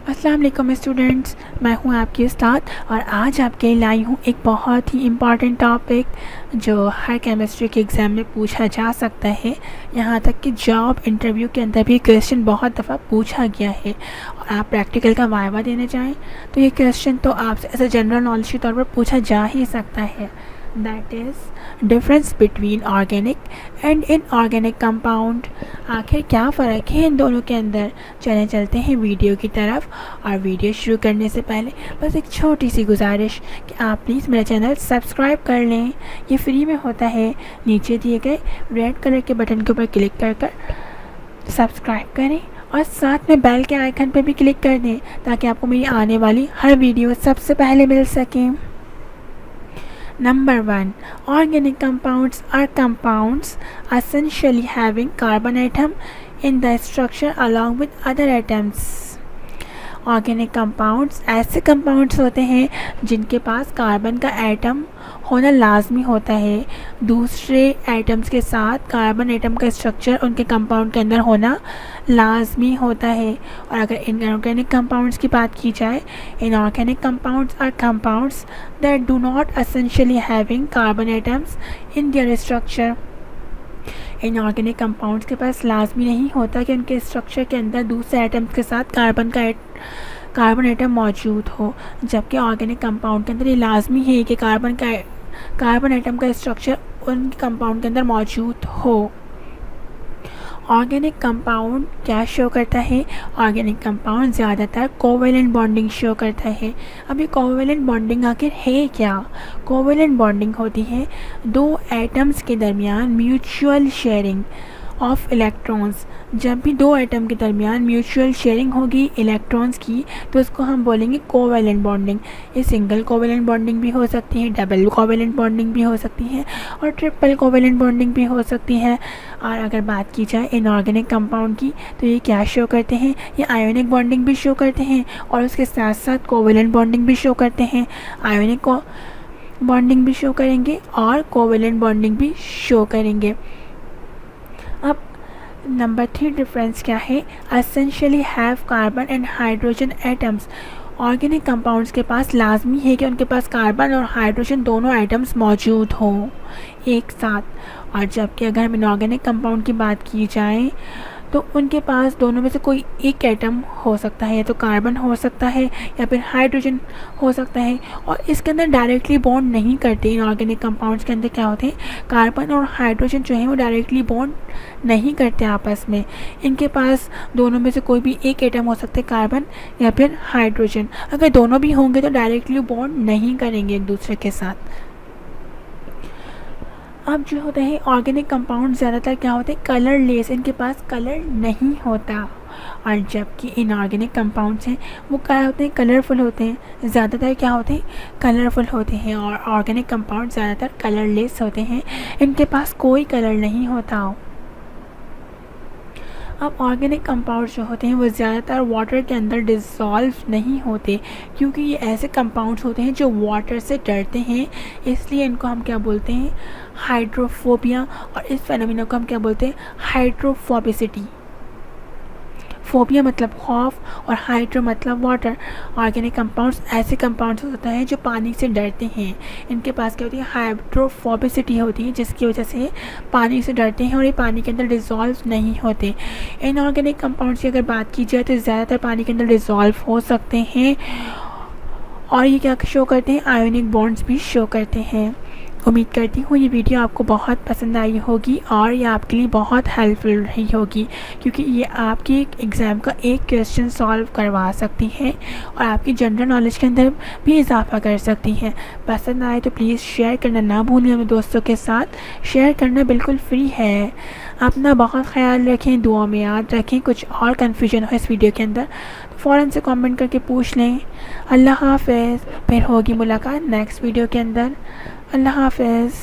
अस्सलाम वालेकुम स्टूडेंट्स, मैं हूं आपकी उस्ताद और आज आपके लिए लाई हूं एक बहुत ही इम्पॉर्टेंट टॉपिक जो हर केमिस्ट्री के एग्ज़ाम में पूछा जा सकता है। यहाँ तक कि जॉब इंटरव्यू के अंदर भी क्वेश्चन बहुत दफ़ा पूछा गया है और आप प्रैक्टिकल का वाइवा देने जाएं तो ये क्वेश्चन तो आपसे ऐसे जनरल नॉलेज के तौर पर पूछा जा ही सकता है। That is difference between organic and inorganic compound. आखिर क्या फ़र्क है इन दोनों के अंदर। चलते हैं वीडियो की तरफ। और वीडियो शुरू करने से पहले बस एक छोटी सी गुजारिश कि आप प्लीज़ मेरा चैनल सब्सक्राइब कर लें, ये फ्री में होता है। नीचे दिए गए रेड कलर के बटन के ऊपर क्लिक कर सब्सक्राइब करें और साथ में बेल के आइकन पर भी क्लिक कर दें ताकि आपको मेरी आने वाली हर वीडियो सबसे पहले मिल सकें। Number 1. Organic compounds are compounds essentially having carbon atom in the structure along with other atoms. Organic compounds ऐसे कंपाउंड्स होते हैं जिनके पास कार्बन का एटम होना लाजमी होता है। दूसरे एटम्स के साथ कार्बन एटम का स्ट्रक्चर उनके कंपाउंड के अंदर होना लाजमी होता है। और अगर इनऑर्गेनिक कंपाउंड्स की बात की जाए, inorganic compounds are compounds that do not essentially having carbon atoms in their structure. Inorganic compounds के पास लाजमी नहीं होता कि उनके स्ट्रक्चर के अंदर दूसरे एटम्स के साथ कार्बन एटम मौजूद हो, जबकि ऑर्गेनिक कंपाउंड के अंदर ये लाजमी है कि कार्बन एटम का स्ट्रक्चर उनके कंपाउंड के अंदर मौजूद हो। ऑर्गेनिक कंपाउंड क्या शो करता है? ऑर्गेनिक कंपाउंड ज़्यादातर कोवेलेंट बॉन्डिंग शो करता है। अब ये कोवेलेंट बॉन्डिंग आखिर है क्या? कोवेलेंट बॉन्डिंग होती है दो एटम्स के दरमियान म्यूचुअल शेयरिंग ऑफ इलेक्ट्रॉन्स। जब भी दो एटम के दरमियान म्यूचुअल शेयरिंग होगी इलेक्ट्रॉन्स की तो उसको हम बोलेंगे कोवेलेंट बॉन्डिंग। ये सिंगल कोवेलेंट बॉन्डिंग भी हो सकती है, डबल कोवेलेंट बॉन्डिंग भी हो सकती है और ट्रिपल कोवेलेंट बॉन्डिंग भी हो सकती है। और अगर बात की जाए इनऑर्गेनिक कंपाउंड की तो ये क्या शो करते हैं? ये आयोनिक बॉन्डिंग भी शो करते हैं और उसके साथ साथ कोवेलेंट बॉन्डिंग भी शो करते हैं। आयोनिक बॉन्डिंग भी शो करेंगे और कोवेलेंट बॉन्डिंग भी शो करेंगे। अब नंबर 3 डिफरेंस क्या है? Essentially have carbon and hydrogen atoms. Organic compounds के पास लाजमी है कि उनके पास कार्बन और हाइड्रोजन दोनों एटम्स मौजूद हों एक साथ। और जबकि अगर हम इनऑर्गेनिक कंपाउंड की बात की जाए तो उनके पास दोनों में से कोई एक एटम हो सकता है, या तो कार्बन हो सकता है या फिर हाइड्रोजन हो सकता है। और इसके अंदर डायरेक्टली बॉन्ड नहीं करते। इनऑर्गेनिक कंपाउंड्स के अंदर क्या होते हैं, कार्बन और हाइड्रोजन जो है वो डायरेक्टली बॉन्ड नहीं करते आपस में। इनके पास दोनों में से कोई भी एक एटम हो सकते हैं, कार्बन या फिर हाइड्रोजन। अगर दोनों भी होंगे तो डायरेक्टली बॉन्ड नहीं करेंगे एक दूसरे के साथ। अब जो होता है ऑर्गेनिक कंपाउंड ज़्यादातर क्या होते हैं, कलरलेस, इनके पास कलर नहीं होता। और जबकि इनऑर्गेनिक कंपाउंड्स हैं वो क्या होते हैं, कलरफुल होते हैं। ज़्यादातर क्या होते हैं, कलरफुल होते हैं। और ऑर्गेनिक कंपाउंड ज़्यादातर कलरलेस होते हैं, इनके पास कोई कलर नहीं होता। अब ऑर्गेनिक कंपाउंड जो होते हैं वो ज़्यादातर वाटर के अंदर डिज़ोल्व नहीं होते, क्योंकि ये ऐसे कंपाउंड्स होते हैं जो वाटर से डरते हैं। इसलिए इनको हम क्या बोलते हैं, हाइड्रोफोबिया। और इस फेनोमेना को हम क्या बोलते हैं, हाइड्रोफोबिसिटी। फोबिया मतलब खौफ और हाइड्रो मतलब वाटर। ऑर्गेनिक कंपाउंड्स ऐसे कंपाउंड्स होते हैं जो पानी से डरते हैं। इनके पास क्या होती है, हाइड्रोफोबिसिटी होती है, जिसकी वजह से पानी से डरते हैं और ये पानी के अंदर डिज़ोल्व नहीं होते। इनऑर्गेनिक कंपाउंड्स की अगर बात की जाए तो ज़्यादातर पानी के अंदर डिज़ोल्व हो सकते हैं और ये क्या शो करते हैं, आयोनिक बॉन्ड्स भी शो करते हैं। उम्मीद करती हूँ ये वीडियो आपको बहुत पसंद आई होगी और ये आपके लिए बहुत हेल्पफुल रही होगी, क्योंकि ये आपके एग्ज़ाम का एक क्वेश्चन सॉल्व करवा सकती है और आपकी जनरल नॉलेज के अंदर भी इजाफा कर सकती है। पसंद आए तो प्लीज़ शेयर करना ना भूलें अपने दोस्तों के साथ। शेयर करना बिल्कुल फ्री है। अपना बहुत ख्याल रखें, दुआ में याद रखें। कुछ और कन्फ्यूजन हो इस वीडियो के अंदर तो फ़ौरन से कमेंट करके पूछ लें। अल्लाह हाफ़िज़। फिर होगी मुलाकात नेक्स्ट वीडियो के अंदर। अल्लाह हाफ़िज़।